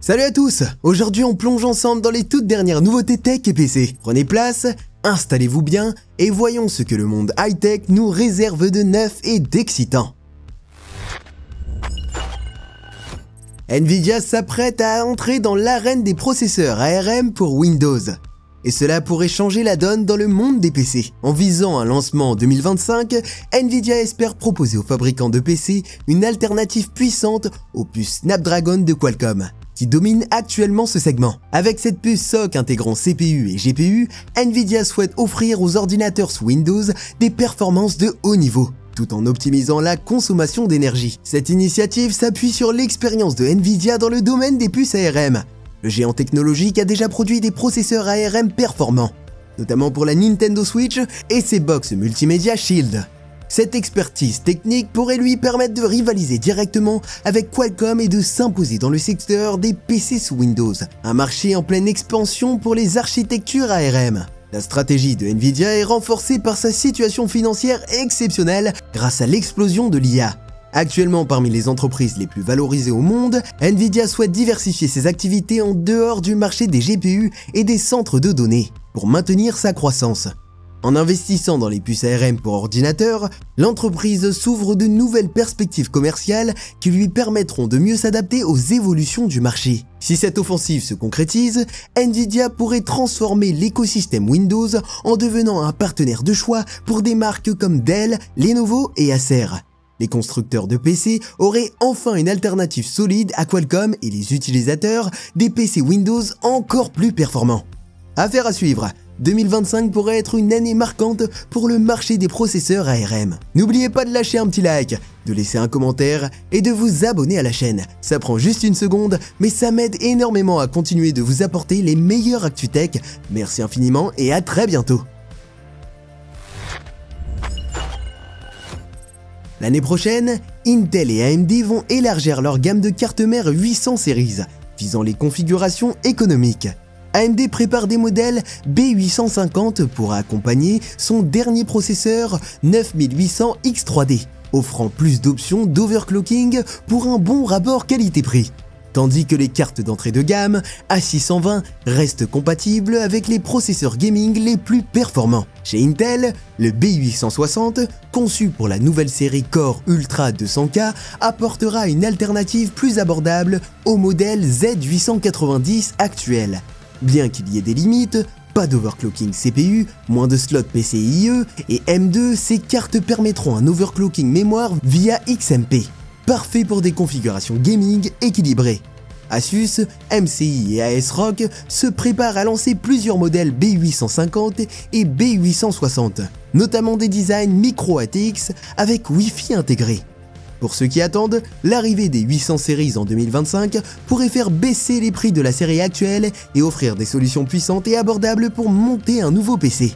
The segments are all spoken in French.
Salut à tous! Aujourd'hui on plonge ensemble dans les toutes dernières nouveautés tech et PC. Prenez place, installez-vous bien et voyons ce que le monde high-tech nous réserve de neuf et d'excitant. Nvidia s'apprête à entrer dans l'arène des processeurs ARM pour Windows. Et cela pourrait changer la donne dans le monde des PC. En visant un lancement en 2025, Nvidia espère proposer aux fabricants de PC une alternative puissante aux puces Snapdragon de Qualcomm, qui domine actuellement ce segment. Avec cette puce SoC intégrant CPU et GPU, Nvidia souhaite offrir aux ordinateurs sous Windows des performances de haut niveau, tout en optimisant la consommation d'énergie. Cette initiative s'appuie sur l'expérience de Nvidia dans le domaine des puces ARM. Le géant technologique a déjà produit des processeurs ARM performants, notamment pour la Nintendo Switch et ses box multimédia Shield. Cette expertise technique pourrait lui permettre de rivaliser directement avec Qualcomm et de s'imposer dans le secteur des PC sous Windows, un marché en pleine expansion pour les architectures ARM. La stratégie de Nvidia est renforcée par sa situation financière exceptionnelle grâce à l'explosion de l'IA. Actuellement parmi les entreprises les plus valorisées au monde, Nvidia souhaite diversifier ses activités en dehors du marché des GPU et des centres de données pour maintenir sa croissance. En investissant dans les puces ARM pour ordinateur, l'entreprise s'ouvre de nouvelles perspectives commerciales qui lui permettront de mieux s'adapter aux évolutions du marché. Si cette offensive se concrétise, Nvidia pourrait transformer l'écosystème Windows en devenant un partenaire de choix pour des marques comme Dell, Lenovo et Acer. Les constructeurs de PC auraient enfin une alternative solide à Qualcomm et les utilisateurs des PC Windows encore plus performants. Affaire à suivre, 2025 pourrait être une année marquante pour le marché des processeurs ARM. N'oubliez pas de lâcher un petit like, de laisser un commentaire et de vous abonner à la chaîne. Ça prend juste une seconde, mais ça m'aide énormément à continuer de vous apporter les meilleures actus tech. Merci infiniment et à très bientôt. L'année prochaine, Intel et AMD vont élargir leur gamme de cartes mères 800 séries, visant les configurations économiques. AMD prépare des modèles B850 pour accompagner son dernier processeur 9800 X3D, offrant plus d'options d'overclocking pour un bon rapport qualité-prix. Tandis que les cartes d'entrée de gamme A620 restent compatibles avec les processeurs gaming les plus performants. Chez Intel, le B860, conçu pour la nouvelle série Core Ultra 200K, apportera une alternative plus abordable au modèle Z890 actuel. Bien qu'il y ait des limites, pas d'overclocking CPU, moins de slots PCIe et M2, ces cartes permettront un overclocking mémoire via XMP. Parfait pour des configurations gaming équilibrées. Asus, MCI et ASRock se préparent à lancer plusieurs modèles B850 et B860, notamment des designs micro ATX avec Wi-Fi intégré. Pour ceux qui attendent, l'arrivée des 800 séries en 2025 pourrait faire baisser les prix de la série actuelle et offrir des solutions puissantes et abordables pour monter un nouveau PC.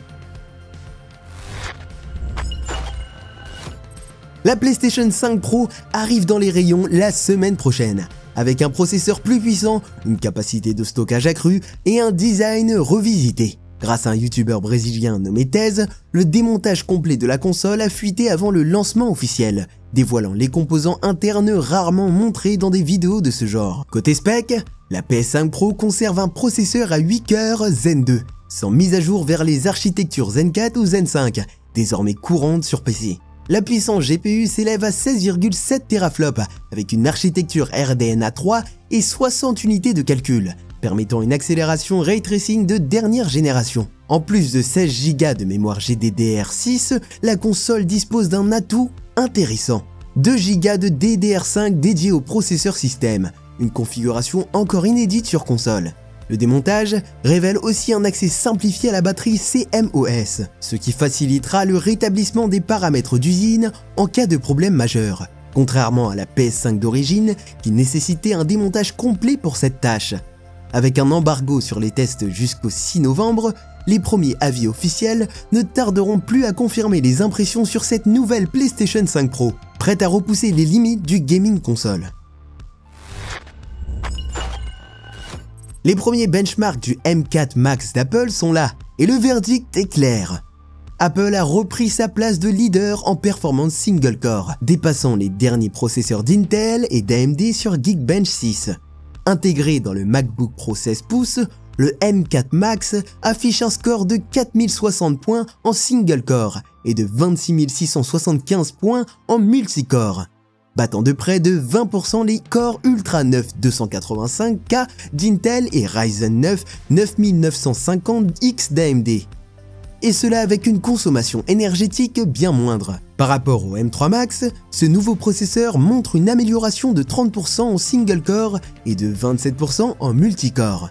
La PlayStation 5 Pro arrive dans les rayons la semaine prochaine, avec un processeur plus puissant, une capacité de stockage accrue et un design revisité. Grâce à un youtubeur brésilien nommé Tez, le démontage complet de la console a fuité avant le lancement officiel, dévoilant les composants internes rarement montrés dans des vidéos de ce genre. Côté spec, la PS5 Pro conserve un processeur à 8 cœurs Zen 2, sans mise à jour vers les architectures Zen 4 ou Zen 5, désormais courantes sur PC. La puissance GPU s'élève à 16,7 teraflops avec une architecture RDNA 3 et 60 unités de calcul, permettant une accélération ray tracing de dernière génération. En plus de 16 Go de mémoire GDDR6, la console dispose d'un atout intéressant. 2 Go de DDR5 dédiés au processeur système, une configuration encore inédite sur console. Le démontage révèle aussi un accès simplifié à la batterie CMOS, ce qui facilitera le rétablissement des paramètres d'usine en cas de problème majeur, contrairement à la PS5 d'origine qui nécessitait un démontage complet pour cette tâche. Avec un embargo sur les tests jusqu'au 6 novembre, les premiers avis officiels ne tarderont plus à confirmer les impressions sur cette nouvelle PlayStation 5 Pro, prête à repousser les limites du gaming console. Les premiers benchmarks du M4 Max d'Apple sont là, et le verdict est clair. Apple a repris sa place de leader en performance single core, dépassant les derniers processeurs d'Intel et d'AMD sur Geekbench 6. Intégré dans le MacBook Pro 16 pouces, le M4 Max affiche un score de 4060 points en single core et de 26 675 points en multicore, battant de près de 20% les Core Ultra 9 285K d'Intel et Ryzen 9 9950X d'AMD. Et cela avec une consommation énergétique bien moindre. Par rapport au M3 Max, ce nouveau processeur montre une amélioration de 30% en single core et de 27% en multicore.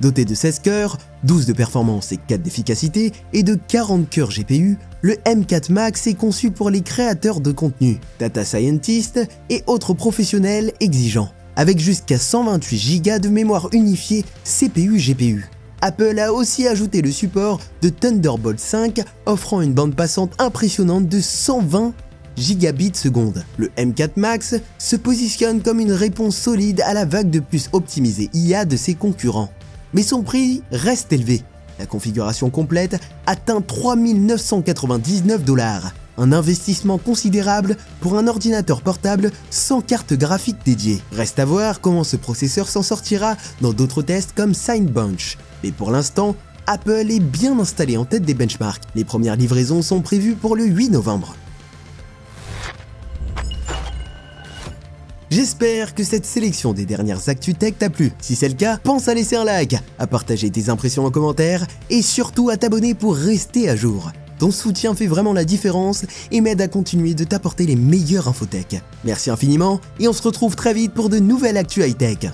Doté de 16 cœurs, 12 de performance et 4 d'efficacité et de 40 cœurs GPU, le M4 Max est conçu pour les créateurs de contenu, data scientists et autres professionnels exigeants, avec jusqu'à 128 Go de mémoire unifiée CPU-GPU. Apple a aussi ajouté le support de Thunderbolt 5, offrant une bande passante impressionnante de 120 gigabits seconde. Le M4 Max se positionne comme une réponse solide à la vague de puces optimisées IA de ses concurrents. Mais son prix reste élevé. La configuration complète atteint 3 999 $, un investissement considérable pour un ordinateur portable sans carte graphique dédiée. Reste à voir comment ce processeur s'en sortira dans d'autres tests comme Cinebench. Mais pour l'instant, Apple est bien installé en tête des benchmarks. Les premières livraisons sont prévues pour le 8 novembre. J'espère que cette sélection des dernières actus tech t'a plu. Si c'est le cas, pense à laisser un like, à partager tes impressions en commentaire et surtout à t'abonner pour rester à jour. Ton soutien fait vraiment la différence et m'aide à continuer de t'apporter les meilleures infos tech. Merci infiniment et on se retrouve très vite pour de nouvelles actus high-tech.